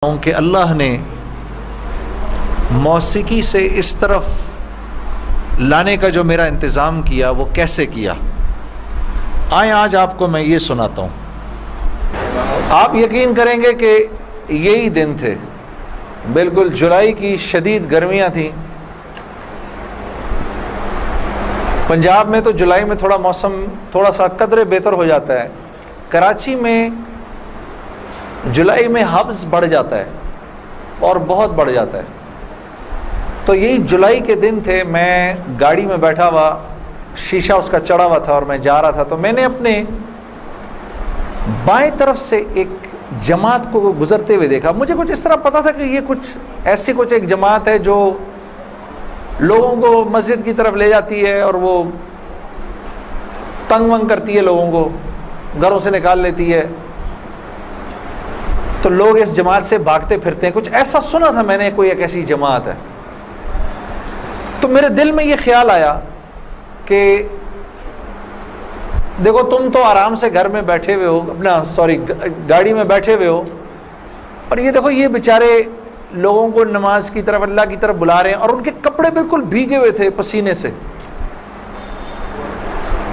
کہ اللہ نے موسیقی سے اس طرف لانے کا جو میرا انتظام کیا وہ کیسے کیا۔ آئیں آج آپ کو میں یہ سناتا ہوں۔ آپ یقین کریں گے کہ یہی دن تھے، بالکل جولائی کی شدید گرمیاں تھیں۔ پنجاب میں تو جولائی میں موسم تھوڑا سا قدرے بہتر ہو جاتا ہے، کراچی میں جولائی میں حبس بڑھ جاتا ہے اور بہت بڑھ جاتا ہے۔ تو یہی جولائی کے دن تھے، میں گاڑی میں بیٹھا ہوا، شیشہ اس کا چڑھا ہوا تھا اور میں جا رہا تھا، تو میں نے اپنے بائیں طرف سے ایک جماعت کو گزرتے ہوئے دیکھا۔ مجھے کچھ اس طرح پتا تھا کہ یہ کچھ ایک جماعت ہے جو لوگوں کو مسجد کی طرف لے جاتی ہے اور وہ تنگ ونگ کرتی ہے، لوگوں کو گھروں سے نکال لیتی ہے، تو لوگ اس جماعت سے بھاگتے پھرتے ہیں۔ کچھ ایسا سنا تھا میں نے، کوئی ایک ایسی جماعت ہے۔ تو میرے دل میں یہ خیال آیا کہ دیکھو تم تو آرام سے گھر میں بیٹھے ہوئے ہو، گاڑی میں بیٹھے ہوئے ہو، اور یہ دیکھو یہ بیچارے لوگوں کو نماز کی طرف، اللہ کی طرف بلا رہے ہیں، اور ان کے کپڑے بالکل بھیگے ہوئے تھے پسینے سے،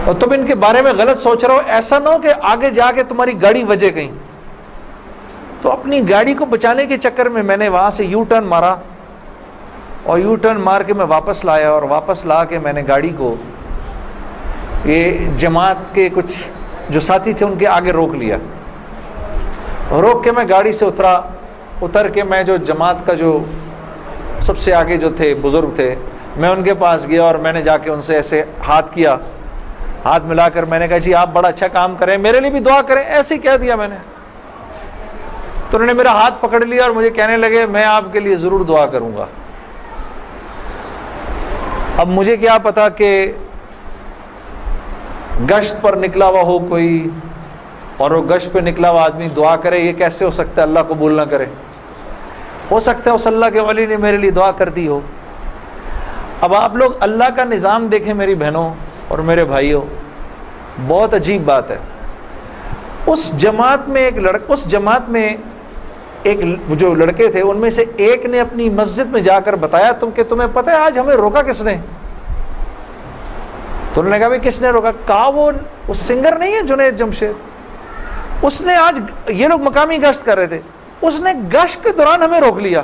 اور تم ان کے بارے میں غلط سوچ رہے ہو، ایسا نہ ہو کہ آگے جا کے تمہاری گاڑی وجے کہیں۔ تو اپنی گاڑی کو بچانے کے چکر میں میں نے وہاں سے یو ٹرن مارا، اور یو ٹرن مار کے میں واپس لایا، اور واپس لا کے میں نے گاڑی کو یہ جماعت کے کچھ جو ساتھی تھے ان کے آگے روک لیا۔ روک کے میں گاڑی سے اتر کے میں جو جماعت کا جو سب سے آگے جو تھے بزرگ تھے، میں ان کے پاس گیا اور میں نے جا کے ان سے ایسے ہاتھ ملا کر میں نے کہا جی آپ بڑا اچھا کام کریں، میرے لیے بھی دعا کریں، ایسے ہی کہہ دیا میں نے۔ تو انہوں نے میرا ہاتھ پکڑ لیا اور مجھے کہنے لگے میں آپ کے لیے ضرور دعا کروں گا۔ اب مجھے کیا پتا کہ گشت پر نکلا ہوا ہو کوئی، اور وہ گشت پہ نکلا ہوا آدمی دعا کرے، یہ کیسے ہو سکتا ہے اللہ قبول نہ کرے؟ ہو سکتا ہے اس اللہ کے ولی نے میرے لیے دعا کر دی ہو۔ اب آپ لوگ اللہ کا نظام دیکھیں میری بہنوں اور میرے بھائیوں، بہت عجیب بات ہے۔ اس جماعت میں ایک جو لڑکے تھے ان میں سے ایک نے اپنی مسجد میں جا کر بتایا تمہیں پتہ ہے آج ہمیں روکا کس نے؟ تو انہوں نے کہا بھائی کس نے روکا؟ کہا وہ سنگر نہیں ہے جنید جمشید، اس نے آج، یہ لوگ مقامی گشت کر رہے تھے، اس نے گشت کے دوران ہمیں روک لیا،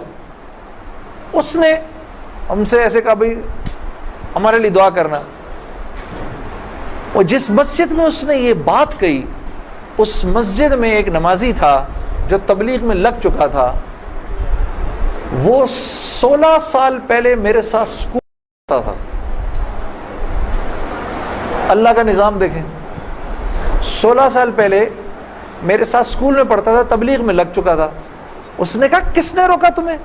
اس نے ہم سے ایسے کہا بھائی ہمارے لیے دعا کرنا۔ اور جس مسجد میں اس نے یہ بات کہی، اس مسجد میں ایک نمازی تھا جو تبلیغ میں لگ چکا تھا، وہ 16 سال پہلے میرے ساتھ سکول پڑھتا تھا۔ اللہ کا نظام دیکھیں، 16 سال پہلے میرے ساتھ سکول میں پڑھتا تھا، تبلیغ میں لگ چکا تھا۔ اس نے کہا کس نے روکا تمہیں؟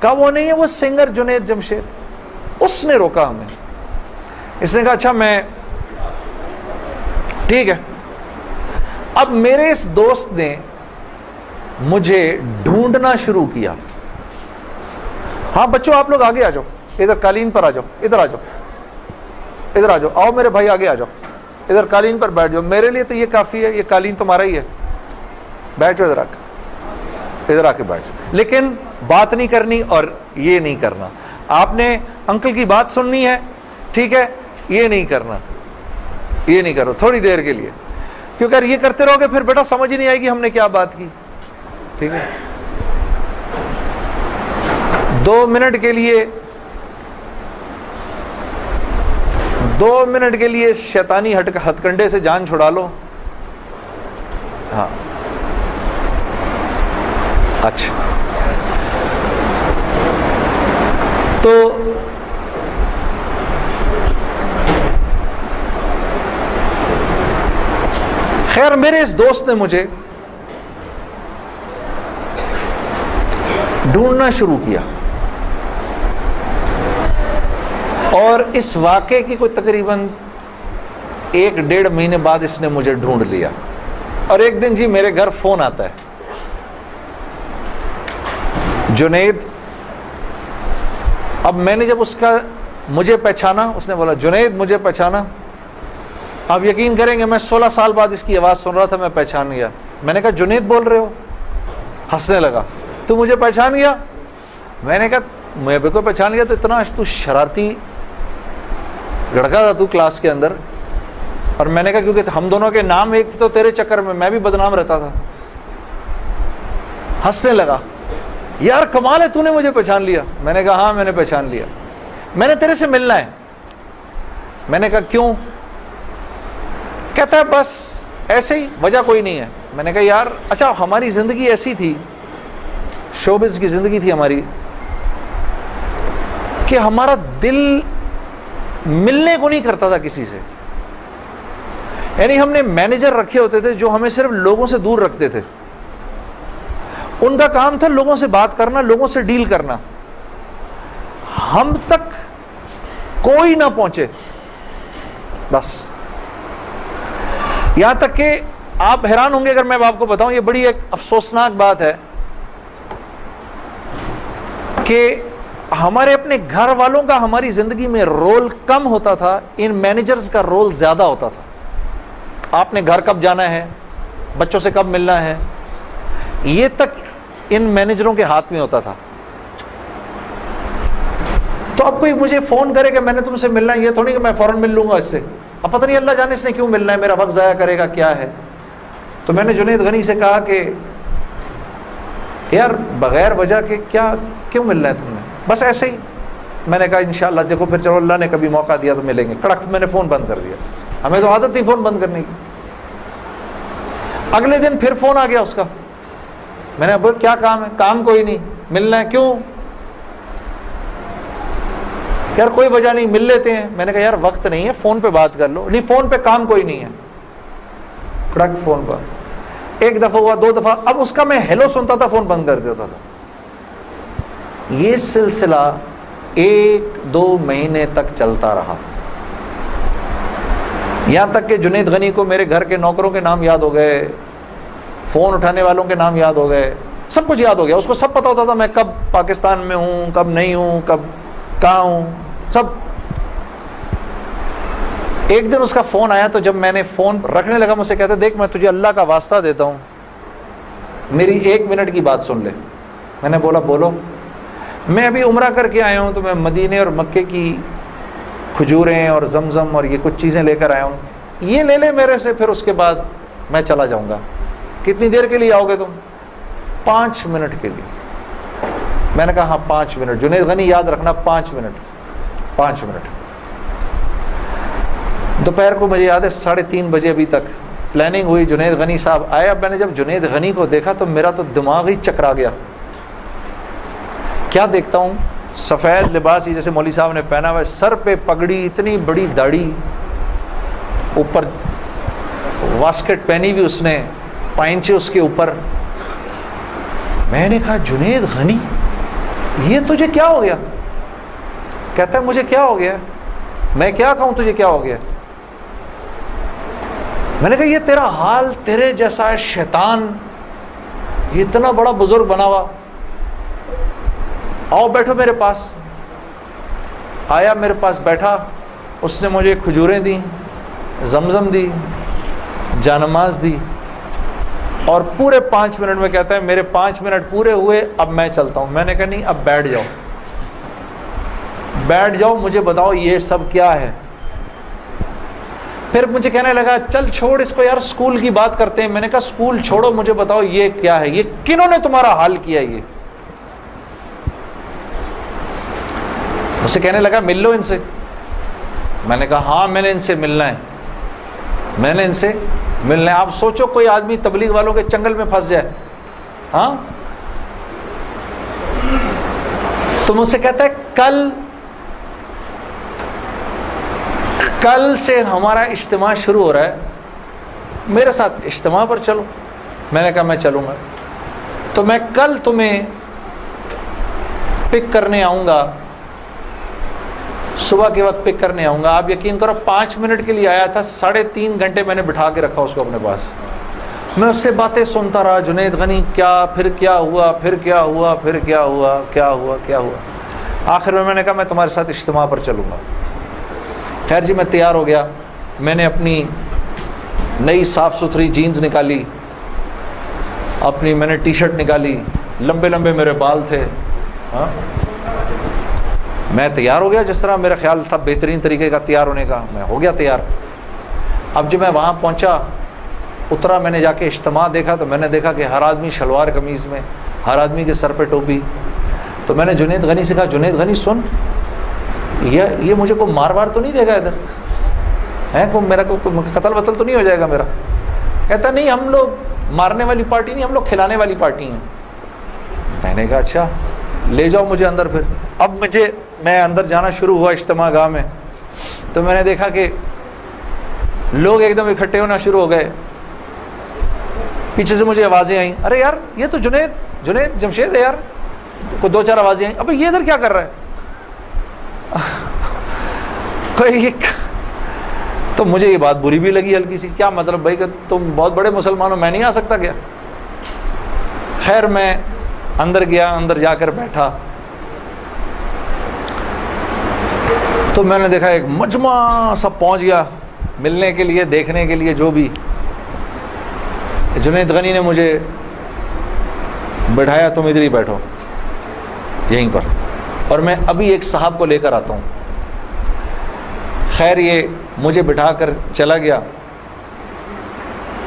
کہا وہ نہیں ہے، وہ سنگر جنید جمشید، اس نے روکا ہمیں۔ اس نے کہا اچھا میں ٹھیک ہے۔ اب میرے اس دوست نے مجھے ڈھونڈنا شروع کیا۔ ہاں بچوں آپ لوگ آگے آ جاؤ، ادھر قالین پر آ جاؤ، ادھر آ جاؤ، آؤ میرے بھائی آگے آ جاؤ، ادھر قالین پر بیٹھ جاؤ، میرے لیے تو یہ کافی ہے، یہ قالین تمہارا ہی ہے، بیٹھو ادھر آ کے بیٹھ جاؤ، لیکن بات نہیں کرنی اور یہ نہیں کرنا، آپ نے انکل کی بات سننی ہے، ٹھیک ہے، یہ نہیں کرو تھوڑی دیر کے لیے، کیونکہ اگر یہ کرتے رہو گے پھر بیٹا سمجھ ہی نہیں آئے گی ہم نے کیا بات کی، ٹھیک ہے۔ 2 منٹ کے لیے شیطانی ہتھ کنڈے سے جان چھڑا لو۔ ہاں اچھا، تو خیر میرے اس دوست نے مجھے ڈھونڈنا شروع کیا، اور اس واقعے کی کوئی تقریباً 1-1.5 مہینے بعد اس نے مجھے ڈھونڈ لیا۔ اور ایک دن جی میرے گھر فون آتا ہے، جنید، اب میں نے جب مجھے پہچانا، اس نے بولا جنید مجھے پہچانا، آپ یقین کریں گے میں 16 سال بعد اس کی آواز سن رہا تھا، میں پہچان گیا۔ میں نے کہا جنید بول رہے ہو؟ ہنسنے لگا، تو مجھے پہچان گیا؟ میں نے کہا میں بالکل پہچان گیا، تو اتنا تو شرارتی لڑکا تھا تو کلاس کے اندر. اور میں نے کہا کیونکہ ہم دونوں کے نام ایک تھے تو تیرے چکر میں بھی بدنام رہتا تھا. ہنسنے لگا، یار کمال ہے تو نے مجھے پہچان لیا. میں نے کہا ہاں میں نے پہچان لیا، میں نے تیرے سے ملنا ہے. میں نے کہا کیوں؟ کہتا ہے بس ایسے ہی، وجہ کوئی نہیں ہے. میں نے کہا یار اچھا ہماری زندگی ایسی تھی، شوبز کی زندگی تھی ہماری، کہ ہمارا دل ملنے کو نہیں کرتا تھا کسی سے. یعنی ہم نے مینیجر رکھے ہوتے تھے جو ہمیں صرف لوگوں سے دور رکھتے تھے. ان کا کام تھا لوگوں سے بات کرنا، لوگوں سے ڈیل کرنا، ہم تک کوئی نہ پہنچے بس. یہاں تک کہ آپ حیران ہوں گے اگر میں آپ کو بتاؤں، یہ بڑی ایک افسوسناک بات ہے کہ ہمارے اپنے گھر والوں کا ہماری زندگی میں رول کم ہوتا تھا، ان مینیجرز کا رول زیادہ ہوتا تھا. آپ نے گھر کب جانا ہے، بچوں سے کب ملنا ہے، یہ تک ان مینیجروں کے ہاتھ میں ہوتا تھا. تو اب کوئی مجھے فون کرے کہ میں نے تم سے ملنا ہے، یہ تھوڑی کہ میں فوراً مل لوں گا اس سے. اب پتہ نہیں اللہ جانے اس نے کیوں ملنا ہے، میرا وقت ضائع کرے گا کیا ہے. تو میں نے جنید غنی سے کہا کہ یار بغیر وجہ کے کیوں ملنا ہے تم نے، بس ایسے ہی. میں نے کہا انشاءاللہ دیکھو پھر چلو اللہ نے کبھی موقع دیا تو ملیں گے. کڑک میں نے فون بند کر دیا. ہمیں تو عادت تھی فون بند کرنے کی. اگلے دن پھر فون آ گیا اس کا. میں نے بولا کیا کام ہے؟ کام کوئی نہیں، ملنا ہے. کیوں؟ یار کوئی وجہ نہیں، مل لیتے ہیں. میں نے کہا یار وقت نہیں ہے، فون پہ بات کر لو. نہیں فون پہ کام کوئی نہیں ہے. کڑک فون پر. ایک دفعہ ہوا، دو دفعہ، اب اس کا میں ہیلو سنتا تھا فون بند کر دیتا تھا. یہ سلسلہ 1-2 مہینے تک چلتا رہا، یہاں تک کہ جنید غنی کو میرے گھر کے نوکروں کے نام یاد ہو گئے، فون اٹھانے والوں کے نام یاد ہو گئے، سب کچھ یاد ہو گیا. اس کو سب پتا ہوتا تھا میں کب پاکستان میں ہوں، کب نہیں ہوں، کب کہاں ہوں، سب. ایک دن اس کا فون آیا تو جب میں نے فون رکھنے لگا مجھ سے کہتے دیکھ میں تجھے اللہ کا واسطہ دیتا ہوں، میری 1 منٹ کی بات سن لے. میں نے بولا بولو. میں ابھی عمرہ کر کے آیا ہوں تو میں مدینے اور مکے کی کھجوریں اور زمزم اور یہ کچھ چیزیں لے کر آیا ہوں، یہ لے لے میرے سے، پھر اس کے بعد میں چلا جاؤں گا. کتنی دیر کے لیے آؤ گے تم؟ 5 منٹ کے لیے. میں نے کہا ہاں 5 منٹ. جنید غنی یاد رکھنا 5 منٹ. 5 منٹ. دوپہر کو مجھے یاد ہے 3:30 بجے ابھی تک پلاننگ ہوئی. جنید غنی صاحب آئے. اب میں نے جب جنید غنی کو دیکھا تو میرا تو دماغ ہی چکرا گیا. کیا دیکھتا ہوں، سفید لباس جیسے مولوی صاحب نے پہنا ہوا ہے، سر پہ پگڑی، اتنی بڑی داڑھی، اوپر واسکٹ پہنی ہوئی اس نے، پائنچے اس کے اوپر. میں نے کہا جنید غنی یہ تجھے کیا ہو گیا؟ کہتا ہے مجھے کیا ہو گیا؟ میں کیا کہوں تجھے کیا ہو گیا؟ میں نے کہا یہ تیرا حال تیرے جیسا ہے شیطان، یہ اتنا بڑا بزرگ بنا ہوا. آؤ بیٹھو میرے پاس. آیا میرے پاس بیٹھا. اس نے مجھے کھجوریں دیں، زمزم دی، جانماز دی، اور پورے 5 منٹ میں کہتا ہے میرے 5 منٹ پورے ہوئے، اب میں چلتا ہوں. میں نے کہا نہیں اب بیٹھ جاؤ، بیٹھ جاؤ، مجھے بتاؤ یہ سب کیا ہے. پھر مجھے کہنے لگا چل چھوڑ اس کو یار، اسکول کی بات کرتے ہیں. میں نے کہا اسکول چھوڑو، مجھے بتاؤ یہ کیا ہے، یہ کنہوں نے تمہارا حال کیا؟ یہ مجھ سے کہنے لگا مل لو ان سے. میں نے کہا ہاں میں نے ان سے ملنا ہے، میں نے ان سے ملنا ہے. آپ سوچو کوئی آدمی تبلیغ والوں کے چنگل میں پھنس جائے، ہاں. تو مجھ سے کہتا ہے کل سے ہمارا اجتماع شروع ہو رہا ہے، میرے ساتھ اجتماع پر چلو. میں نے کہا میں چلوں گا. تو میں کل تمہیں پک کرنے آؤں گا، صبح کے وقت پک کرنے آؤں گا. آپ یقین کرو 5 منٹ کے لیے آیا تھا، 3.5 گھنٹے میں نے بٹھا کے رکھا اس کو اپنے پاس. میں اس سے باتیں سنتا رہا، جنید غنی کیا، پھر کیا ہوا، پھر کیا ہوا، پھر کیا ہوا، کیا ہوا، کیا ہوا. آخر میں نے کہا میں تمہارے ساتھ اجتماع پر چلوں گا. خیر جی میں تیار ہو گیا. میں نے اپنی نئی صاف ستھری جینز نکالی، اپنی میں نے ٹی شرٹ نکالی، لمبے لمبے میرے بال تھے. ہاں میں تیار ہو گیا جس طرح میرا خیال تھا بہترین طریقے کا تیار ہونے کا, میں ہو گیا تیار. اب جب میں وہاں پہنچا, اترا, میں نے جا کے اجتماع دیکھا تو میں نے دیکھا کہ ہر آدمی شلوار قمیض میں, ہر آدمی کے سر پہ ٹوپی. تو میں نے جنید غنی سے کہا, جنید غنی سن, یہ مجھے کوئی مار وار تو نہیں دے گا ادھر ہے, کو میرا کو قتل وتل تو نہیں ہو جائے گا میرا؟ کہتا نہیں, ہم لوگ مارنے والی پارٹی نہیں, ہم لوگ کھلانے والی پارٹی ہیں. میں نے کہا اچھا لے جاؤ مجھے اندر. پھر اب میں اندر جانا شروع ہوا اجتماع گاہ میں, تو میں نے دیکھا کہ لوگ ایک دم اکٹھے ہونا شروع ہو گئے. پیچھے سے مجھے آوازیں آئیں, ارے یار یہ تو جنید جمشید ہے یار. کو دو چار آوازیں آئیں, ابھی یہ ادھر کیا کر رہا ہے؟ تو مجھے یہ بات بری بھی لگی ہلکی سی, کیا مطلب بھائی کہ تم بہت بڑے مسلمان ہو, میں نہیں آ سکتا کیا؟ خیر میں اندر گیا, اندر جا کر بیٹھا تو میں نے دیکھا ایک مجمع سب پہنچ گیا ملنے کے لیے, دیکھنے کے لیے جو بھی. جنید غنی نے مجھے بٹھایا, تم ادھر ہی بیٹھو یہیں پر, اور میں ابھی ایک صاحب کو لے کر آتا ہوں. خیر یہ مجھے بٹھا کر چلا گیا.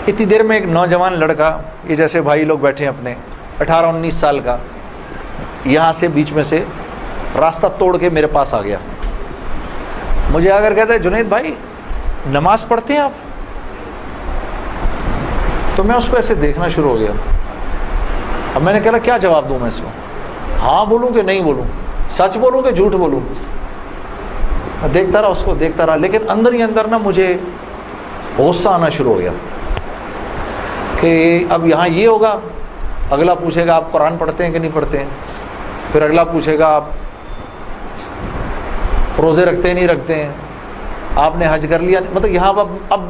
اتنی دیر میں ایک نوجوان لڑکا, یہ جیسے بھائی لوگ بیٹھے ہیں اپنے, 18-19 سال کا, یہاں سے بیچ میں سے راستہ توڑ کے میرے پاس آ گیا. مجھے آ کر کہتا ہے, جنید بھائی نماز پڑھتے ہیں آپ؟ تو میں اس کو ایسے دیکھنا شروع ہو گیا. اب میں نے کہا کیا جواب دوں میں اس کو, ہاں بولوں کہ نہیں بولوں, سچ بولوں کہ جھوٹ بولوں؟ میں دیکھتا رہا اس کو, دیکھتا رہا, لیکن اندر ہی اندر نا مجھے غصہ آنا شروع ہو گیا کہ اب یہاں یہ ہوگا, اگلا پوچھے گا آپ قرآن پڑھتے ہیں کہ نہیں پڑھتے ہیں, پھر اگلا پوچھے گا آپ روزے رکھتے ہیں نہیں رکھتے ہیں, آپ نے حج کر لیا. مطلب یہاں اب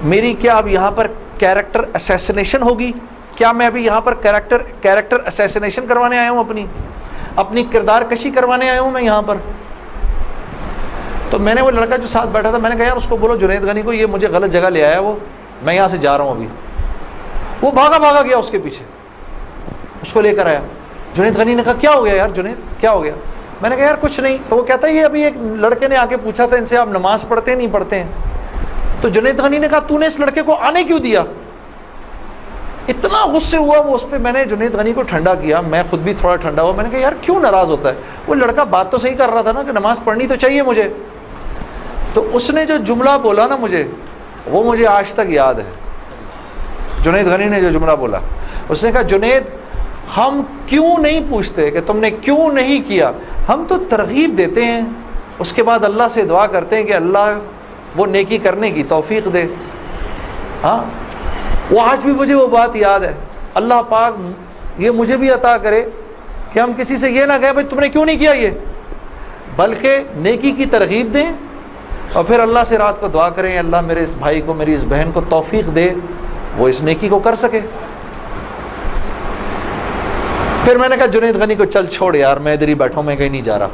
میری کیا اب یہاں پر کیریکٹر اسیسینیشن ہوگی کیا؟ میں ابھی یہاں پر کیریکٹر اسیسینیشن کروانے آیا ہوں, اپنی کردار کشی کروانے آیا ہوں میں یہاں پر. تو میں نے وہ لڑکا جو ساتھ بیٹھا تھا, میں نے کہا یار اس کو بولو جنید غنی کو, یہ مجھے غلط جگہ لے آیا, وہ میں یہاں سے جا رہا ہوں ابھی. وہ بھاگا گیا اس کے پیچھے, اس کو لے کر آیا. جنید غنی نے کہا کیا ہو گیا یار جنید, کیا ہو گیا؟ میں نے کہا یار کچھ نہیں. تو وہ کہتا ہے یہ ابھی ایک لڑکے نے آ کے پوچھا تھا ان سے آپ نماز پڑھتے ہیں نہیں پڑھتے ہیں. تو جنید غنی نے کہا تو نے اس لڑکے کو آنے کیوں دیا؟ اتنا غصے ہوا وہ اس پہ. میں نے جنید غنی کو ٹھنڈا کیا, میں خود بھی تھوڑا ٹھنڈا ہوا. میں نے کہا یار کیوں ناراض ہوتا ہے؟ وہ لڑکا بات تو صحیح کر رہا تھا نا کہ نماز پڑھنی تو چاہیے مجھے. تو اس نے جو جملہ بولا نا مجھے, وہ مجھے آج تک یاد ہے. جنید غنی نے جو جملہ بولا, اس نے کہا جنید ہم کیوں نہیں پوچھتے کہ تم نے کیوں نہیں کیا, ہم تو ترغیب دیتے ہیں, اس کے بعد اللہ سے دعا کرتے ہیں کہ اللہ وہ نیکی کرنے کی توفیق دے. ہاں وہ آج بھی مجھے وہ بات یاد ہے. اللہ پاک یہ مجھے بھی عطا کرے کہ ہم کسی سے یہ نہ کہیں بھائی تم نے کیوں نہیں کیا یہ, بلکہ نیکی کی ترغیب دیں اور پھر اللہ سے رات کو دعا کریں اللہ میرے اس بھائی کو, میری اس بہن کو توفیق دے وہ اس نیکی کو کر سکے. پھر میں نے کہا جنید غنی کو چل چھوڑ یار, میں ادھر ہی بیٹھا ہوں, میں کہیں نہیں جا رہا.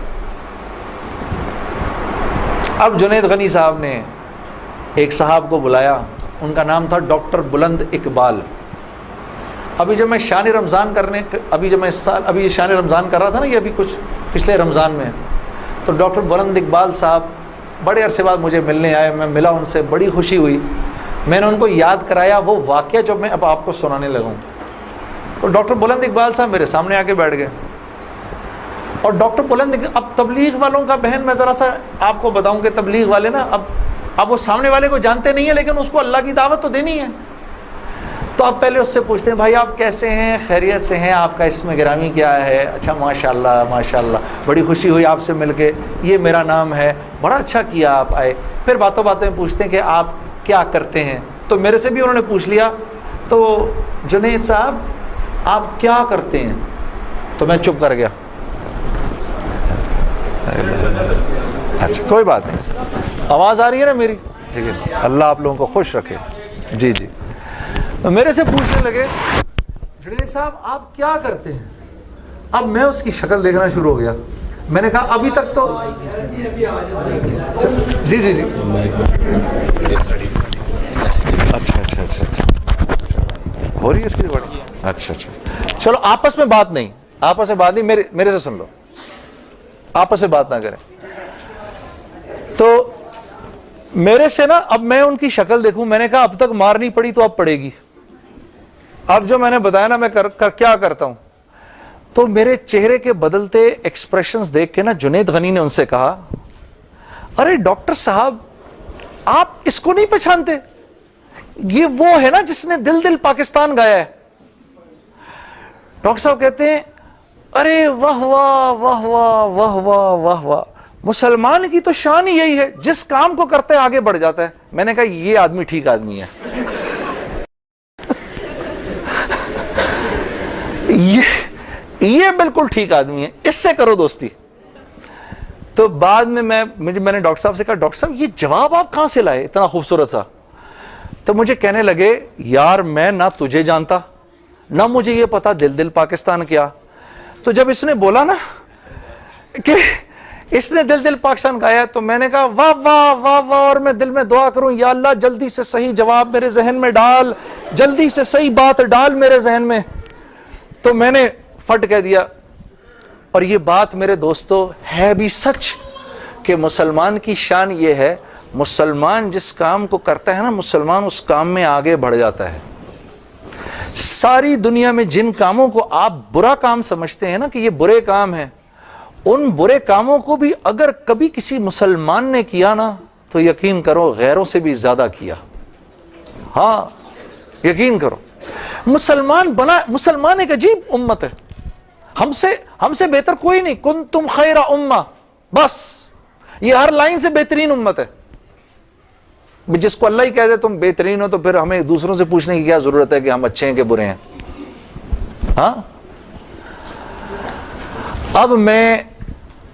اب جنید غنی صاحب نے ایک صاحب کو بلایا, ان کا نام تھا ڈاکٹر بلند اقبال. ابھی جب میں شان رمضان ابھی شان رمضان کر رہا تھا نا, یہ ابھی کچھ پچھلے رمضان میں, تو ڈاکٹر بلند اقبال صاحب بڑے عرصے بعد مجھے ملنے آئے. میں ملا ان سے, بڑی خوشی ہوئی. میں نے ان کو یاد کرایا وہ واقعہ جو میں اب آپ کو سنانے لگا ہوں. تو ڈاکٹر بلند اقبال صاحب میرے سامنے آ کے بیٹھ گئے. اور ڈاکٹر بلند, اب تبلیغ والوں کا بہن میں ذرا سا آپ کو بتاؤں کہ تبلیغ والے نا اب وہ سامنے والے کو جانتے نہیں ہیں, لیکن اس کو اللہ کی دعوت تو دینی ہے. تو آپ پہلے اس سے پوچھتے ہیں بھائی آپ کیسے ہیں, خیریت سے ہیں, آپ کا اسم گرامی کیا ہے؟ اچھا ماشاء اللہ بڑی خوشی ہوئی آپ سے مل کے, یہ میرا نام ہے, بڑا اچھا کیا آپ آئے. پھر باتوں میں پوچھتے ہیں کہ آپ کیا کرتے ہیں. تو میرے سے بھی انہوں نے پوچھ لیا, تو جنید صاحب آپ کیا کرتے ہیں؟ تو میں چپ کر گیا. اچھا کوئی بات نہیں, آواز آ رہی ہے نا میری؟ ٹھیک ہے, اللہ آپ لوگوں کو خوش رکھے. جی میرے سے پوچھنے لگے جنید صاحب آپ کیا کرتے ہیں. اب میں اس کی شکل دیکھنا شروع ہو گیا. میں نے کہا ابھی تک تو جی اچھا ہو رہی ہے اس کی ریکارڈنگ؟ اچھا اچھا، چلو آپس میں بات نہیں، میرے سے سن لو، آپس میں بات نہ کریں. تو میرے سے نا اب میں ان کی شکل دیکھوں، میں نے کہا اب تک مار نہیں پڑی تو اب پڑے گی. اب جو میں نے بتایا نا میں کیا کرتا ہوں، تو میرے چہرے کے بدلتے ایکسپریشنز دیکھ کے نا جنید غنی نے ان سے کہا ارے ڈاکٹر صاحب آپ اس کو نہیں پہچانتے، یہ وہ ہے نا جس نے دل دل پاکستان گایا ہے. ڈاکٹر صاحب کہتے ہیں ارے واہ واہ واہ واہ واہ واہ واہ واہ، مسلمان کی تو شان ہی یہی ہے، جس کام کو کرتے ہے آگے بڑھ جاتا ہے. میں نے کہا یہ آدمی ٹھیک آدمی ہے، یہ بالکل ٹھیک آدمی ہے، اس سے کرو دوستی. تو بعد میں میں نے ڈاکٹر صاحب سے کہا ڈاکٹر صاحب یہ جواب آپ کہاں سے لائے اتنا خوبصورت سا؟ تو مجھے کہنے لگے یار میں نہ تجھے جانتا نہ مجھے یہ پتا دل دل پاکستان کیا. تو جب اس نے بولا نا کہ اس نے دل دل پاکستان گایا تو میں نے کہا واہ واہ واہ واہ، اور میں دل میں دعا کروں یا اللہ جلدی سے صحیح جواب میرے ذہن میں ڈال، جلدی سے صحیح بات ڈال میرے ذہن میں. تو میں نے فٹ کہہ دیا. اور یہ بات میرے دوستو ہے بھی سچ کہ مسلمان کی شان یہ ہے، مسلمان جس کام کو کرتا ہے نا مسلمان اس کام میں آگے بڑھ جاتا ہے. ساری دنیا میں جن کاموں کو آپ برا کام سمجھتے ہیں نا کہ یہ برے کام ہیں، ان برے کاموں کو بھی اگر کبھی کسی مسلمان نے کیا نا تو یقین کرو غیروں سے بھی زیادہ کیا. ہاں یقین کرو، مسلمان ایک عجیب امت ہے، ہم سے بہتر کوئی نہیں. کنتم خیر امہ، بس یہ ہر لائن سے بہترین امت ہے. جس کو اللہ ہی کہہ دے تم بہترین ہو تو پھر ہمیں دوسروں سے پوچھنے کی کیا ضرورت ہے کہ ہم اچھے ہیں کہ برے ہیں. ہاں اب میں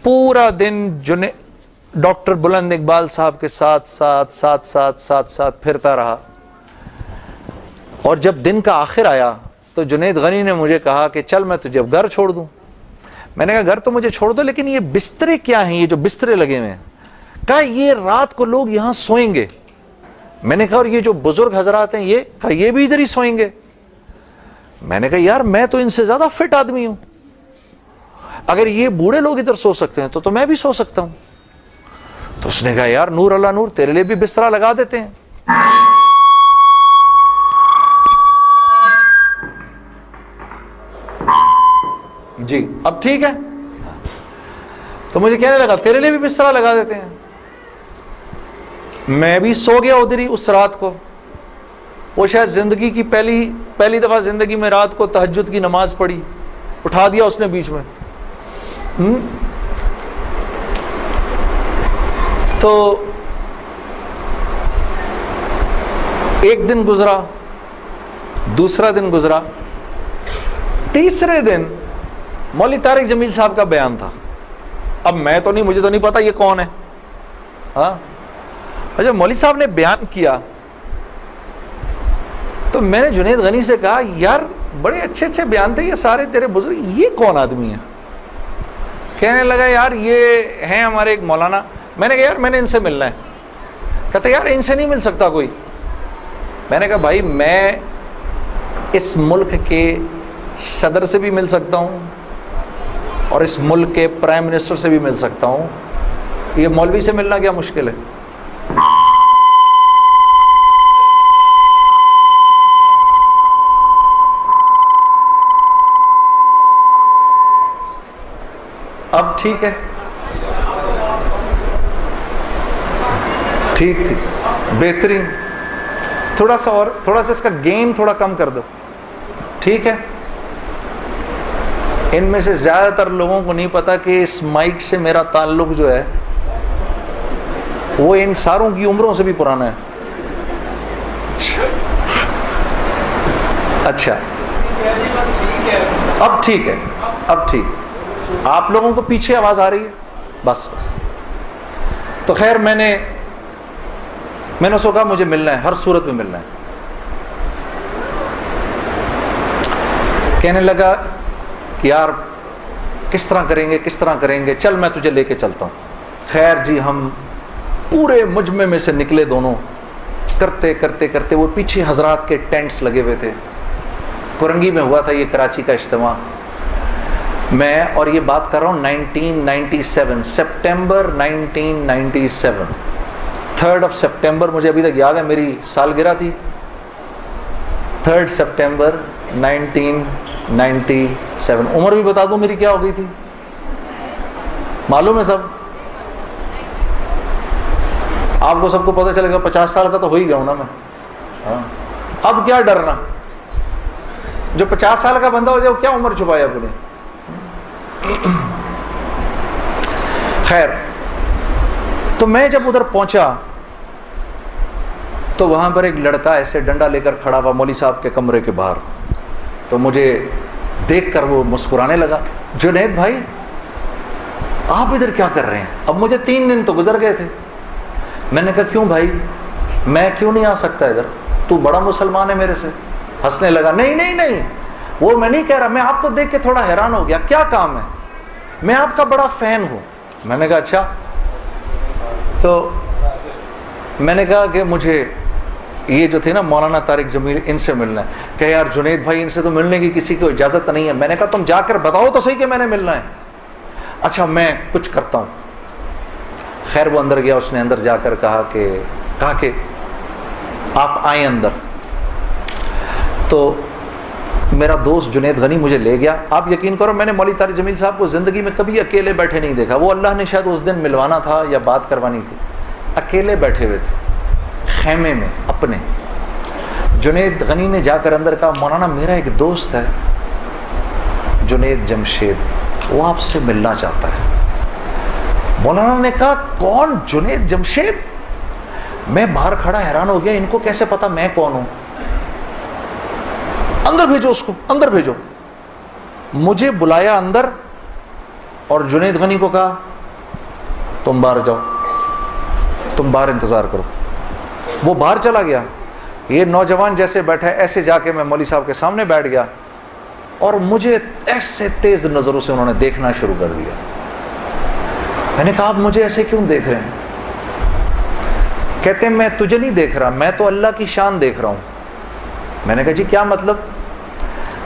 پورا دن ڈاکٹر بلند اقبال صاحب کے ساتھ پھرتا رہا. اور جب دن کا آخر آیا تو جنید غنی نے مجھے کہا کہ چل میں تجھے اب گھر چھوڑ دوں. میں نے کہا گھر تو مجھے چھوڑ دو لیکن یہ بسترے کیا ہیں، یہ جو بسترے لگے ہوئے ہیں؟ کہا یہ رات کو لوگ یہاں سوئیں گے. میں نے کہا اور یہ جو بزرگ حضرات ہیں یہ بھی ادھر ہی سوئیں گے. میں نے کہا یار میں تو ان سے زیادہ فٹ آدمی ہوں، اگر یہ بوڑھے لوگ ادھر سو سکتے ہیں تو میں بھی سو سکتا ہوں. تو اس نے کہا یار نور اللہ نور، تیرے لیے بھی بسترا لگا دیتے ہیں. جی اب ٹھیک ہے. تو مجھے کہنے لگا تیرے لیے بھی بسترا لگا دیتے ہیں. میں بھی سو گیا ادھر ہی اس رات کو. وہ شاید زندگی کی پہلی دفعہ زندگی میں رات کو تہجد کی نماز پڑھی، اٹھا دیا اس نے بیچ میں. تو ایک دن گزرا، دوسرا دن گزرا، تیسرے دن مولوی طارق جمیل صاحب کا بیان تھا. اب مجھے تو نہیں پتا یہ کون ہے. ہاں جب مولوی صاحب نے بیان کیا تو میں نے جنید غنی سے کہا یار بڑے اچھے اچھے بیان تھے یہ سارے تیرے بزرگ، یہ کون آدمی ہے؟ کہنے لگا یار یہ ہیں ہمارے ایک مولانا. میں نے کہا یار میں نے ان سے ملنا ہے. کہتا یار ان سے نہیں مل سکتا کوئی. میں نے کہا بھائی میں اس ملک کے صدر سے بھی مل سکتا ہوں اور اس ملک کے پرائم منسٹر سے بھی مل سکتا ہوں، یہ مولوی سے ملنا کیا مشکل ہے؟ اب ٹھیک ہے، ٹھیک بہترین. تھوڑا سا اس کا گین تھوڑا کم کر دو. ٹھیک ہے. ان میں سے زیادہ تر لوگوں کو نہیں پتا کہ اس مائک سے میرا تعلق جو ہے وہ ان ساروں کی عمروں سے بھی پرانا ہے. اچھا اب ٹھیک ہے، اب ٹھیک. آپ لوگوں کو پیچھے آواز آ رہی ہے؟ بس. تو خیر میں نے اس کو کہا مجھے ملنا ہے، ہر صورت میں ملنا ہے. کہنے لگا یار کس طرح کریں گے، چل میں تجھے لے کے چلتا ہوں. خیر جی ہم پورے مجمع میں سے نکلے دونوں، کرتے وہ پیچھے حضرات کے ٹینٹس لگے ہوئے تھے. کرنگی میں ہوا تھا یہ کراچی کا اجتماع. میں اور یہ بات کر رہا ہوں 1997 سپٹمبر 1997 3rd of سپٹمبر مجھے ابھی تک یاد ہے, میری سالگرہ تھی 3rd سپٹمبر 1997. عمر بھی بتا دوں میری کیا ہو گئی تھی, معلوم ہے سب آپ کو, سب کو پتہ چلے گا. 50 سال کا تو ہو ہی گیا ہوں نا میں. اب کیا ڈرنا, جو 50 سال کا بندہ ہو جائے وہ کیا عمر چھپایا اپنے. خیر, تو میں جب ادھر پہنچا تو وہاں پر ایک لڑکا ایسے ڈنڈا لے کر کھڑا ہوا مولوی صاحب کے کمرے کے باہر. تو مجھے دیکھ کر وہ مسکرانے لگا, جنید بھائی آپ ادھر کیا کر رہے ہیں؟ اب مجھے 3 دن تو گزر گئے تھے. میں نے کہا کیوں بھائی, میں کیوں نہیں آ سکتا ادھر, تو بڑا مسلمان ہے میرے سے. ہنسنے لگا, نہیں نہیں نہیں, وہ میں نہیں کہہ رہا, میں آپ کو دیکھ کے تھوڑا حیران ہو گیا, کیا کام ہے؟ میں آپ کا بڑا فین ہوں. میں نے کہا اچھا. تو میں نے کہا کہ مجھے یہ جو تھے نا مولانا طارق جمیل, ان سے ملنا ہے. کہ یار جنید بھائی ان سے تو ملنے کی کسی کو اجازت نہیں ہے. میں نے کہا تم جا کر بتاؤ تو صحیح کہ میں نے ملنا ہے. اچھا میں کچھ کرتا ہوں. خیر وہ اندر گیا, اس نے اندر جا کر کہا کہ آپ آئیں اندر. تو میرا دوست جنید غنی مجھے لے گیا. آپ یقین کرو میں نے مولوی طارق جمیل صاحب کو زندگی میں کبھی اکیلے بیٹھے نہیں دیکھا. وہ اللہ نے شاید اس دن ملوانا تھا یا بات کروانی تھی, اکیلے بیٹھے ہوئے تھے خیمے میں اپنے. جنید غنی نے جا کر اندر کہا مولانا میرا ایک دوست ہے جنید جمشید, وہ آپ سے ملنا چاہتا ہے. مولانا نے کہا کون جنید جمشید؟ میں باہر کھڑا حیران ہو گیا, ان کو کیسے پتا میں کون ہوں؟ اندر بھیجو اس کو, اندر بھیجو. مجھے بلایا اندر اور جنید غنی کو کہا تم باہر جاؤ, تم باہر انتظار کرو. وہ باہر چلا گیا. یہ نوجوان جیسے بیٹھا ہے ایسے جا کے میں مولوی صاحب کے سامنے بیٹھ گیا اور مجھے ایسے تیز نظروں سے انہوں نے دیکھنا شروع کر دیا. میں نے کہا آپ مجھے ایسے کیوں دیکھ رہے ہیں؟ کہتے ہیں میں تجھے نہیں دیکھ رہا, میں تو اللہ کی شان دیکھ رہا ہوں. میں نے کہا جی کیا مطلب؟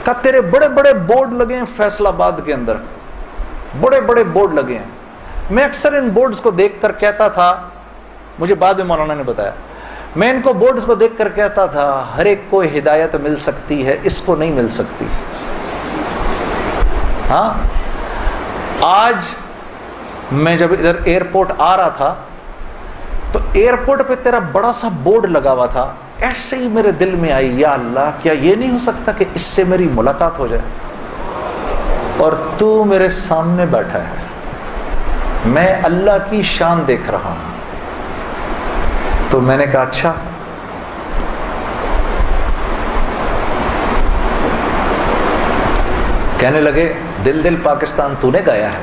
کہا تیرے بڑے بڑے بورڈ لگے ہیں فیصل آباد کے اندر, بڑے بڑے بورڈ لگے ہیں. میں اکثر ان بورڈز کو دیکھ کر کہتا تھا, مجھے بعد میں مولانا نے بتایا, میں ان کو بورڈز کو دیکھ کر کہتا تھا ہر ایک کو ہدایت مل سکتی ہے, اس کو نہیں مل سکتی. ہاں آج میں جب ادھر ایئرپورٹ آ رہا تھا تو ایئرپورٹ پہ تیرا بڑا سا بورڈ لگا ہوا تھا, ایسے ہی میرے دل میں آئی یا اللہ کیا یہ نہیں ہو سکتا کہ اس سے میری ملاقات ہو جائے, اور تو میرے سامنے بیٹھا ہے, میں اللہ کی شان دیکھ رہا ہوں. تو میں نے کہا اچھا. کہنے لگے دل دل پاکستان تو نے گایا ہے.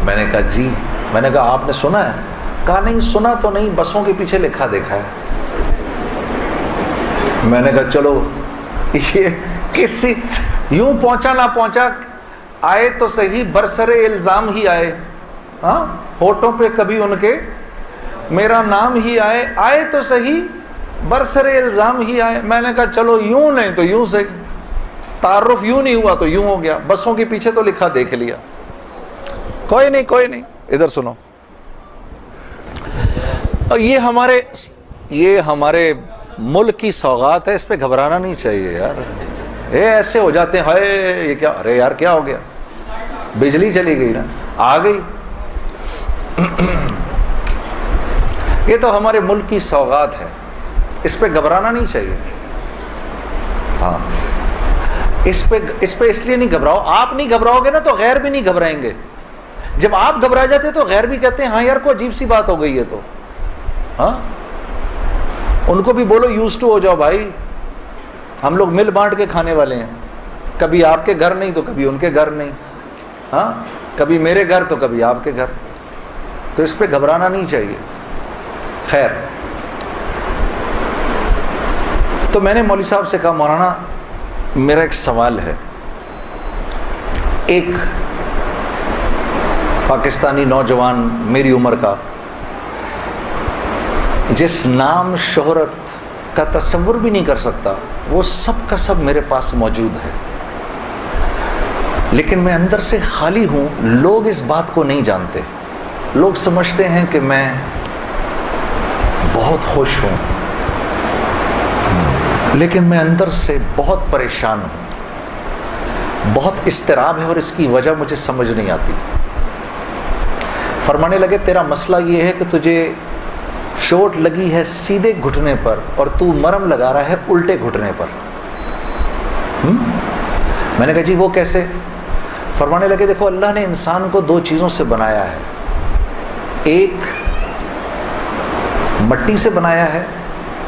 میں نے کہا جی. میں نے کہا آپ نے سنا ہے؟ کہا نہیں سنا تو نہیں, بسوں کے پیچھے لکھا دیکھا ہے. میں نے کہا چلو یہ کسی یوں پہنچا نہ پہنچا, آئے تو صحیح برسر الزام ہی آئے. ہاں ہوٹوں پہ کبھی ان کے میرا نام ہی آئے, آئے تو صحیح برسر الزام ہی آئے. میں نے کہا چلو یوں نہیں تو یوں سے, تعارف یوں نہیں ہوا تو یوں ہو گیا, بسوں کے پیچھے تو لکھا دیکھ لیا. کوئی نہیں کوئی نہیں, ادھر سنو. اور یہ ہمارے ملک کی سوغات ہے, اس پہ گھبرانا نہیں چاہیے یار. ایسے ہو جاتے ہیں ہائے یہ کیا, ارے یار کیا ہو گیا, بجلی چلی گئی نا, آ گئی. یہ تو ہمارے ملک کی سوغات ہے, اس پہ گھبرانا نہیں چاہیے. ہاں اس پہ اس لیے نہیں گھبراؤ, آپ نہیں گھبراؤ گے نا تو غیر بھی نہیں گھبرائیں گے. جب آپ گھبرا جاتے تو غیر بھی کہتے ہیں ہاں یار کوئی عجیب سی بات ہو گئی ہے. تو ہاں ان کو بھی بولو یوز ٹو ہو جاؤ بھائی, ہم لوگ مل بانٹ کے کھانے والے ہیں, کبھی آپ کے گھر نہیں تو کبھی ان کے گھر نہیں, ہاں کبھی میرے گھر تو کبھی آپ کے گھر. تو اس پہ گھبرانا نہیں چاہیے. خیر, تو میں نے مولوی صاحب سے کہا مولانا میرا ایک سوال ہے. ایک پاکستانی نوجوان میری عمر کا, جس نام شہرت کا تصور بھی نہیں کر سکتا، وہ سب کا سب میرے پاس موجود ہے، لیکن میں اندر سے خالی ہوں۔ لوگ اس بات کو نہیں جانتے، لوگ سمجھتے ہیں کہ میں بہت خوش ہوں، لیکن میں اندر سے بہت پریشان ہوں، بہت اضطراب ہے، اور اس کی وجہ مجھے سمجھ نہیں آتی۔ فرمانے لگے تیرا مسئلہ یہ ہے کہ تجھے چوٹ لگی ہے سیدھے گھٹنے پر اور تو مرم لگا رہا ہے الٹے گھٹنے پر۔ میں نے کہا جی وہ کیسے؟ فرمانے لگے دیکھو اللہ نے انسان کو دو چیزوں سے بنایا ہے، ایک مٹی سے بنایا ہے،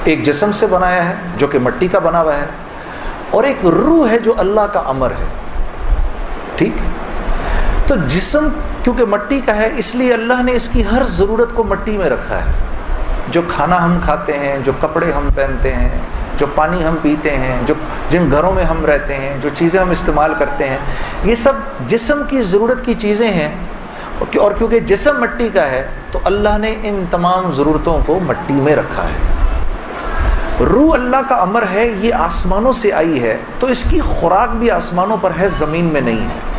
ایک جسم سے بنایا ہے جو کہ مٹی کا بنا ہوا ہے، اور ایک روح ہے جو اللہ کا امر ہے، ٹھیک؟ تو جسم کیونکہ مٹی کا ہے اس لیے اللہ نے اس کی ہر ضرورت کو مٹی میں رکھا ہے۔ جو کھانا ہم کھاتے ہیں، جو کپڑے ہم پہنتے ہیں، جو پانی ہم پیتے ہیں، جن گھروں میں ہم رہتے ہیں، جو چیزیں ہم استعمال کرتے ہیں، یہ سب جسم کی ضرورت کی چیزیں ہیں، اور کیونکہ جسم مٹی کا ہے تو اللہ نے ان تمام ضرورتوں کو مٹی میں رکھا ہے۔ روح اللہ کا امر ہے، یہ آسمانوں سے آئی ہے تو اس کی خوراک بھی آسمانوں پر ہے، زمین میں نہیں ہے۔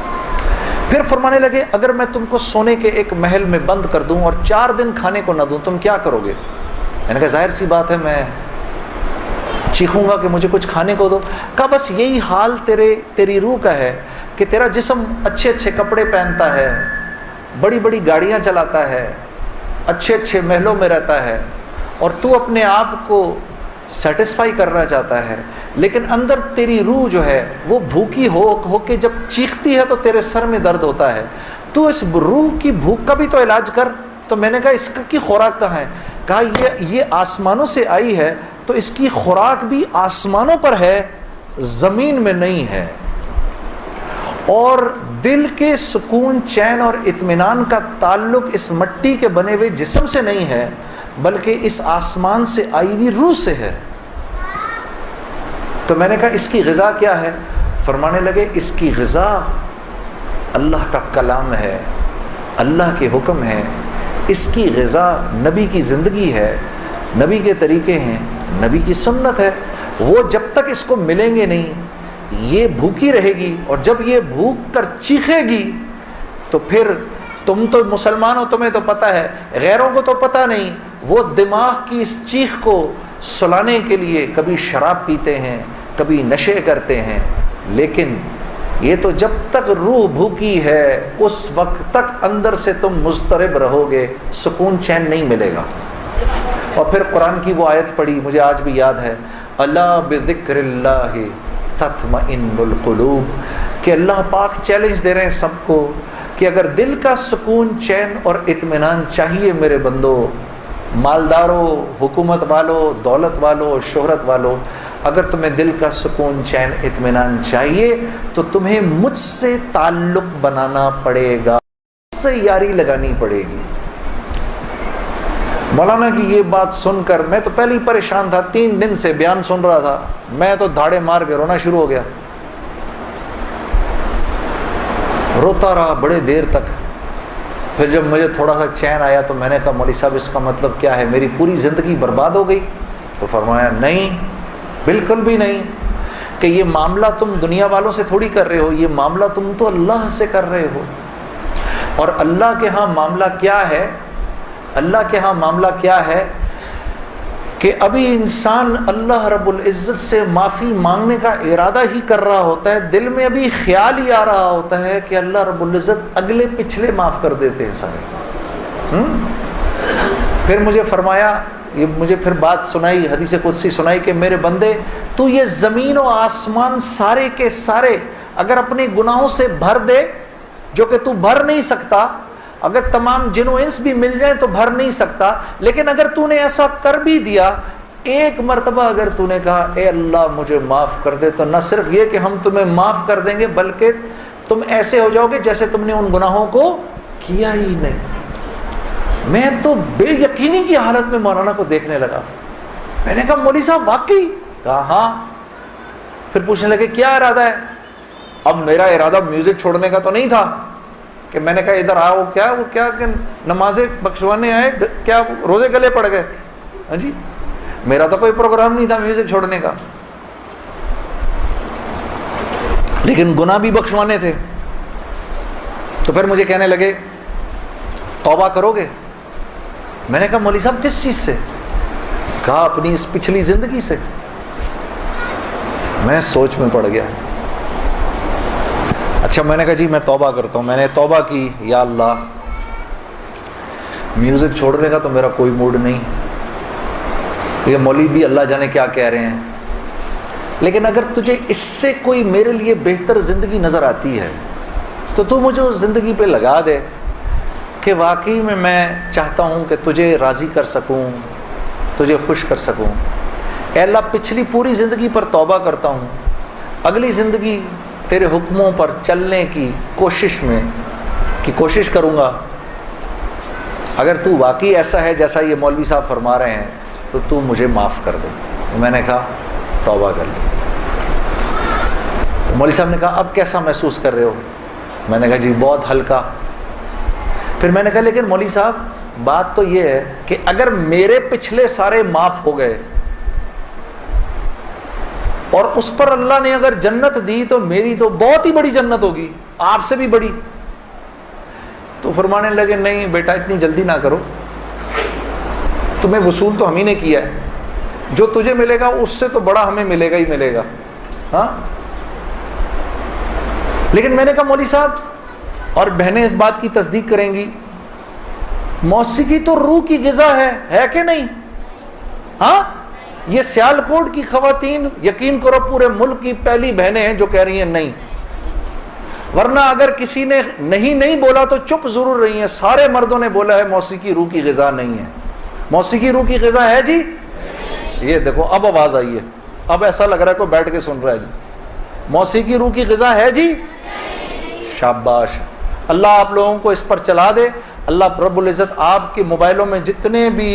پھر فرمانے لگے اگر میں تم کو سونے کے ایک محل میں بند کر دوں اور 4 دن کھانے کو نہ دوں تم کیا کرو گے؟ میں نے کہا ظاہر سی بات ہے میں چیخوں گا کہ مجھے کچھ کھانے کو دو۔ کہا بس یہی حال تیری روح کا ہے کہ تیرا جسم اچھے اچھے کپڑے پہنتا ہے، بڑی بڑی گاڑیاں چلاتا ہے، اچھے اچھے محلوں میں رہتا ہے، اور تو اپنے آپ کو سیٹسفائی کرنا چاہتا ہے، لیکن اندر تیری روح جو ہے وہ بھوکی ہو کے جب چیختی ہے تو تیرے سر میں درد ہوتا ہے، تو اس روح کی بھوک کا بھی تو علاج کر۔ تو میں نے کہا اس کی خوراک کہاں ہے؟ کہا یہ آسمانوں سے آئی ہے تو اس کی خوراک بھی آسمانوں پر ہے، زمین میں نہیں ہے۔ اور دل کے سکون، چین اور اطمینان کا تعلق اس مٹی کے بنے ہوئے جسم سے نہیں ہے بلکہ اس آسمان سے آئی ہوئی روح سے ہے۔ تو میں نے کہا اس کی غذا کیا ہے؟ فرمانے لگے اس کی غذا اللہ کا کلام ہے، اللہ کے حکم ہے، اس کی غذا نبی کی زندگی ہے، نبی کے طریقے ہیں، نبی کی سنت ہے۔ وہ جب تک اس کو ملیں گے نہیں یہ بھوکی رہے گی، اور جب یہ بھوک کر چیخے گی تو پھر تم تو مسلمان ہو، تمہیں تو پتہ ہے، غیروں کو تو پتہ نہیں، وہ دماغ کی اس چیخ کو سلانے کے لیے کبھی شراب پیتے ہیں، کبھی نشے کرتے ہیں، لیکن یہ تو جب تک روح بھوکی ہے اس وقت تک اندر سے تم مضطرب رہو گے، سکون چین نہیں ملے گا۔ اور پھر قرآن کی وہ آیت پڑھی مجھے آج بھی یاد ہے، الا بذکر اللہ تطمئن القلوب، کہ اللہ پاک چیلنج دے رہے ہیں سب کو کہ اگر دل کا سکون، چین اور اطمینان چاہیے میرے بندو، مالداروں، حکومت والوں، دولت والوں، شہرت والوں، اگر تمہیں دل کا سکون، چین، اطمینان چاہیے تو تمہیں مجھ سے تعلق بنانا پڑے گا، مجھ سے یاری لگانی پڑے گی۔ مولانا کی یہ بات سن کر میں تو پہلے ہی پریشان تھا، 3 دن سے بیان سن رہا تھا، میں تو دھاڑے مار کے رونا شروع ہو گیا، روتا رہا بڑے دیر تک۔ پھر جب مجھے تھوڑا سا چین آیا تو میں نے کہا مولوی صاحب اس کا مطلب کیا ہے، میری پوری زندگی برباد ہو گئی؟ تو فرمایا نہیں، بالکل بھی نہیں، کہ یہ معاملہ تم دنیا والوں سے تھوڑی کر رہے ہو، یہ معاملہ تم تو اللہ سے کر رہے ہو۔ اور اللہ کے ہاں معاملہ کیا ہے؟ اللہ کے ہاں معاملہ کیا ہے کہ ابھی انسان اللہ رب العزت سے معافی مانگنے کا ارادہ ہی کر رہا ہوتا ہے، دل میں ابھی خیال ہی آ رہا ہوتا ہے کہ اللہ رب العزت اگلے پچھلے معاف کر دیتے ہیں سارے۔ پھر مجھے فرمایا، یہ مجھے پھر بات سنائی، حدیث قدسی سنائی کہ میرے بندے تو یہ زمین و آسمان سارے کے سارے اگر اپنے گناہوں سے بھر دے، جو کہ تو بھر نہیں سکتا، اگر تمام جن و انس بھی مل جائیں تو بھر نہیں سکتا، لیکن اگر تو نے ایسا کر بھی دیا، ایک مرتبہ اگر تو نے کہا اے اللہ مجھے معاف کر دے، تو نہ صرف یہ کہ ہم تمہیں معاف کر دیں گے بلکہ تم ایسے ہو جاؤ گے جیسے تم نے ان گناہوں کو کیا ہی نہیں۔ میں تو بے یقینی کی حالت میں مولانا کو دیکھنے لگا، میں نے کہا مولوی صاحب واقعی؟ کہا ہاں۔ پھر پوچھنے لگے کیا ارادہ ہے؟ اب میرا ارادہ میوزک چھوڑنے کا تو نہیں تھا کہ میں نے کہا ادھر آؤ، وہ کیا کہ نمازیں بخشوانے آئے، کیا روزے گلے پڑ گئے؟ ہاں جی، میرا تو کوئی پروگرام نہیں تھا میوزک چھوڑنے کا، لیکن گناہ بھی بخشوانے تھے۔ تو پھر مجھے کہنے لگے توبہ کرو گے؟ میں نے کہا مولوی صاحب کس چیز سے؟ کہا اپنی اس پچھلی زندگی سے۔ میں سوچ میں پڑ گیا۔ اچھا میں نے کہا جی میں توبہ کرتا ہوں۔ میں نے توبہ کی، یا اللہ میوزک چھوڑنے کا تو میرا کوئی موڈ نہیں، یہ مولوی بھی اللہ جانے کیا کہہ رہے ہیں، لیکن اگر تجھے اس سے کوئی میرے لیے بہتر زندگی نظر آتی ہے تو تو مجھے اس زندگی پہ لگا دے کہ واقعی میں چاہتا ہوں کہ تجھے راضی کر سکوں، تجھے خوش کر سکوں۔ اے اللہ پچھلی پوری زندگی پر توبہ کرتا ہوں، اگلی زندگی تیرے حکموں پر چلنے کی کوشش کروں گا۔ اگر تو واقعی ایسا ہے جیسا یہ مولوی صاحب فرما رہے ہیں تو تو مجھے معاف کر دے۔ میں نے کہا توبہ کر لی۔ مولوی صاحب نے کہا اب کیسا محسوس کر رہے ہو؟ میں نے کہا جی بہت ہلکا۔ پھر میں نے کہا لیکن مولوی صاحب بات تو یہ ہے کہ اگر میرے پچھلے سارے معاف ہو گئے اور اس پر اللہ نے اگر جنت دی تو میری تو بہت ہی بڑی جنت ہوگی، آپ سے بھی بڑی۔ تو فرمانے لگے نہیں بیٹا اتنی جلدی نہ کرو، تمہیں وصول تو ہم ہی نے کیا ہے، جو تجھے ملے گا اس سے تو بڑا ہمیں ملے گا ہی ملے گا۔ ہاں لیکن میں نے کہا مولوی صاحب، اور بہنیں اس بات کی تصدیق کریں گی، موسیقی تو روح کی غذا ہے کہ نہیں؟ ہاں یہ سیالکوٹ کی خواتین یقین کرو پورے ملک کی پہلی بہنیں ہیں جو کہہ رہی ہیں نہیں، ورنہ اگر کسی نے نہیں بولا تو چپ ضرور رہی ہیں، سارے مردوں نے بولا ہے موسیقی روح کی غذا نہیں ہے۔ موسیقی روح کی غذا ہے جی؟ یہ دیکھو اب آواز آئی ہے، اب ایسا لگ رہا ہے کوئی بیٹھ کے سن رہا ہے جی۔ موسیقی روح کی غذا ہے جی؟ شاباش، اللہ آپ لوگوں کو اس پر چلا دے۔ اللہ رب العزت آپ کے موبائلوں میں جتنے بھی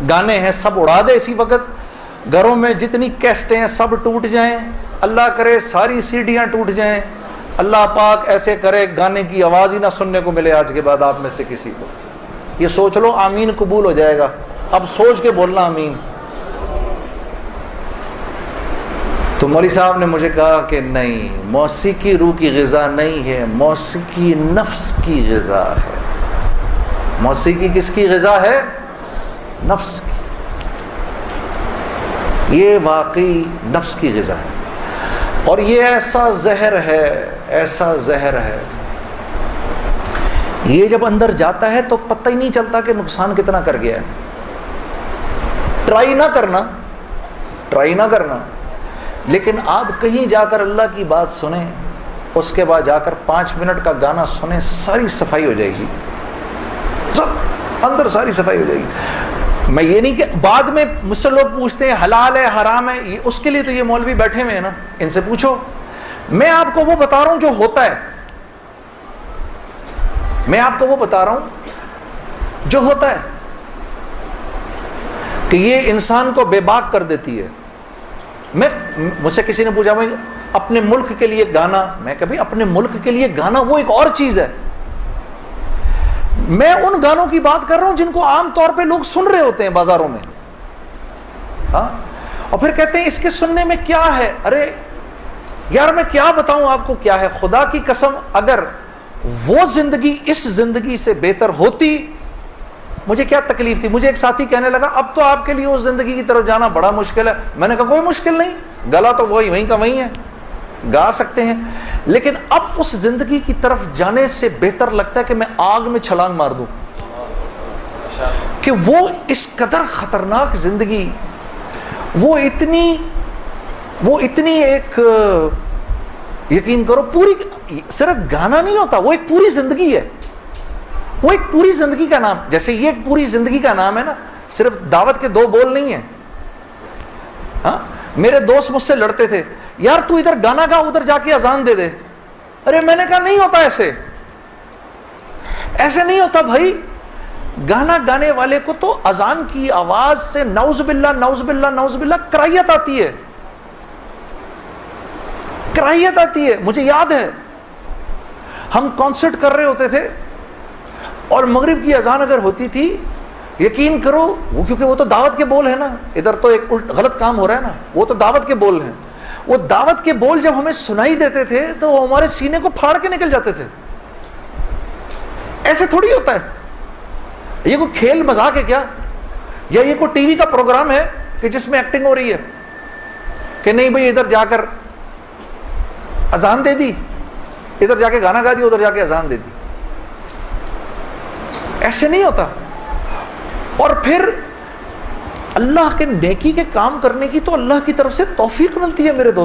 گانے ہیں سب اڑا دے اسی وقت، گھروں میں جتنی کیسٹیں ہیں سب ٹوٹ جائیں، اللہ کرے ساری سیڈیاں ٹوٹ جائیں، اللہ پاک ایسے کرے گانے کی آواز ہی نہ سننے کو ملے آج کے بعد آپ میں سے کسی کو۔ یہ سوچ لو آمین قبول ہو جائے گا، اب سوچ کے بولنا آمین۔ تو مولوی صاحب نے مجھے کہا کہ نہیں، موسیقی روح کی غذا نہیں ہے، موسیقی نفس کی غذا ہے۔ موسیقی کس کی غذا ہے؟ نفس کی۔ یہ واقعی نفس کی غذا ہے، اور یہ ایسا زہر ہے، ایسا زہر ہے، یہ جب اندر جاتا ہے تو پتہ ہی نہیں چلتا کہ نقصان کتنا کر گیا ہے۔ ٹرائی نہ کرنا، لیکن آپ کہیں جا کر اللہ کی بات سنیں، اس کے بعد جا کر 5 منٹ کا گانا سنیں، ساری صفائی ہو جائے گی، سب اندر ساری صفائی ہو جائے گی۔ میں یہ نہیں کہ بعد میں مجھ سے لوگ پوچھتے ہیں حلال ہے حرام ہے، اس کے لیے تو یہ مولوی بیٹھے ہوئے ہیں نا، ان سے پوچھو۔ میں آپ کو وہ بتا رہا ہوں جو ہوتا ہے، میں آپ کو وہ بتا رہا ہوں جو ہوتا ہے، کہ یہ انسان کو بے باک کر دیتی ہے۔ مجھ سے کسی نے پوچھا میں اپنے ملک کے لیے گانا، میں کبھی اپنے ملک کے لیے گانا وہ ایک اور چیز ہے، میں ان گانوں کی بات کر رہا ہوں جن کو عام طور پہ لوگ سن رہے ہوتے ہیں بازاروں میں، ہاں، اور پھر کہتے ہیں اس کے سننے میں کیا ہے۔ ارے یار میں کیا بتاؤں آپ کو کیا ہے، خدا کی قسم اگر وہ زندگی اس زندگی سے بہتر ہوتی مجھے کیا تکلیف تھی۔ مجھے ایک ساتھی کہنے لگا اب تو آپ کے لیے اس زندگی کی طرف جانا بڑا مشکل ہے۔ میں نے کہا کوئی مشکل نہیں، گلا تو وہیں کا وہیں ہے، گا سکتے ہیں، لیکن اب اس زندگی کی طرف جانے سے بہتر لگتا ہے کہ میں آگ میں چھلانگ مار دوں، کہ وہ اس قدر خطرناک زندگی، وہ اتنی ایک، یقین کرو پوری، صرف گانا نہیں ہوتا، وہ ایک پوری زندگی ہے، وہ ایک پوری زندگی کا نام، جیسے یہ ایک پوری زندگی کا نام ہے نا، صرف دعوت کے 2 بول نہیں ہیں۔ ہاں میرے دوست مجھ سے لڑتے تھے، یار تو ادھر گانا گا ادھر جا کے اذان دے دے۔ ارے میں نے کہا نہیں ہوتا ایسے نہیں ہوتا بھائی، گانا گانے والے کو تو اذان کی آواز سے نعوذ باللہ نعوذ باللہ نعوذ باللہ کراہیت آتی ہے، کراہیت آتی ہے۔ مجھے یاد ہے ہم کانسرٹ کر رہے ہوتے تھے اور مغرب کی اذان اگر ہوتی تھی یقین کرو وہ، کیونکہ وہ تو دعوت کے بول ہیں نا، ادھر تو ایک غلط کام ہو رہا ہے نا، وہ تو دعوت کے بول ہیں. وہ دعوت کے بول جب ہمیں سنائی دیتے تھے تو وہ ہمارے سینے کو پھاڑ کے نکل جاتے تھے. ایسے تھوڑی ہوتا ہے. یہ کوئی کھیل مذاق ہے کیا؟ یا یہ کوئی ٹی وی کا پروگرام ہے کہ جس میں ایکٹنگ ہو رہی ہے کہ نہیں بھئی ادھر جا کر اذان دے دی، ادھر جا کے گانا گا دی، ادھر جا کے اذان دے دی. ایسے نہیں ہوتا. اور پھر اللہ کے نیکی کے کام کرنے کی تو اللہ کی طرف سے توفیق ملتی ہے میرے دوست.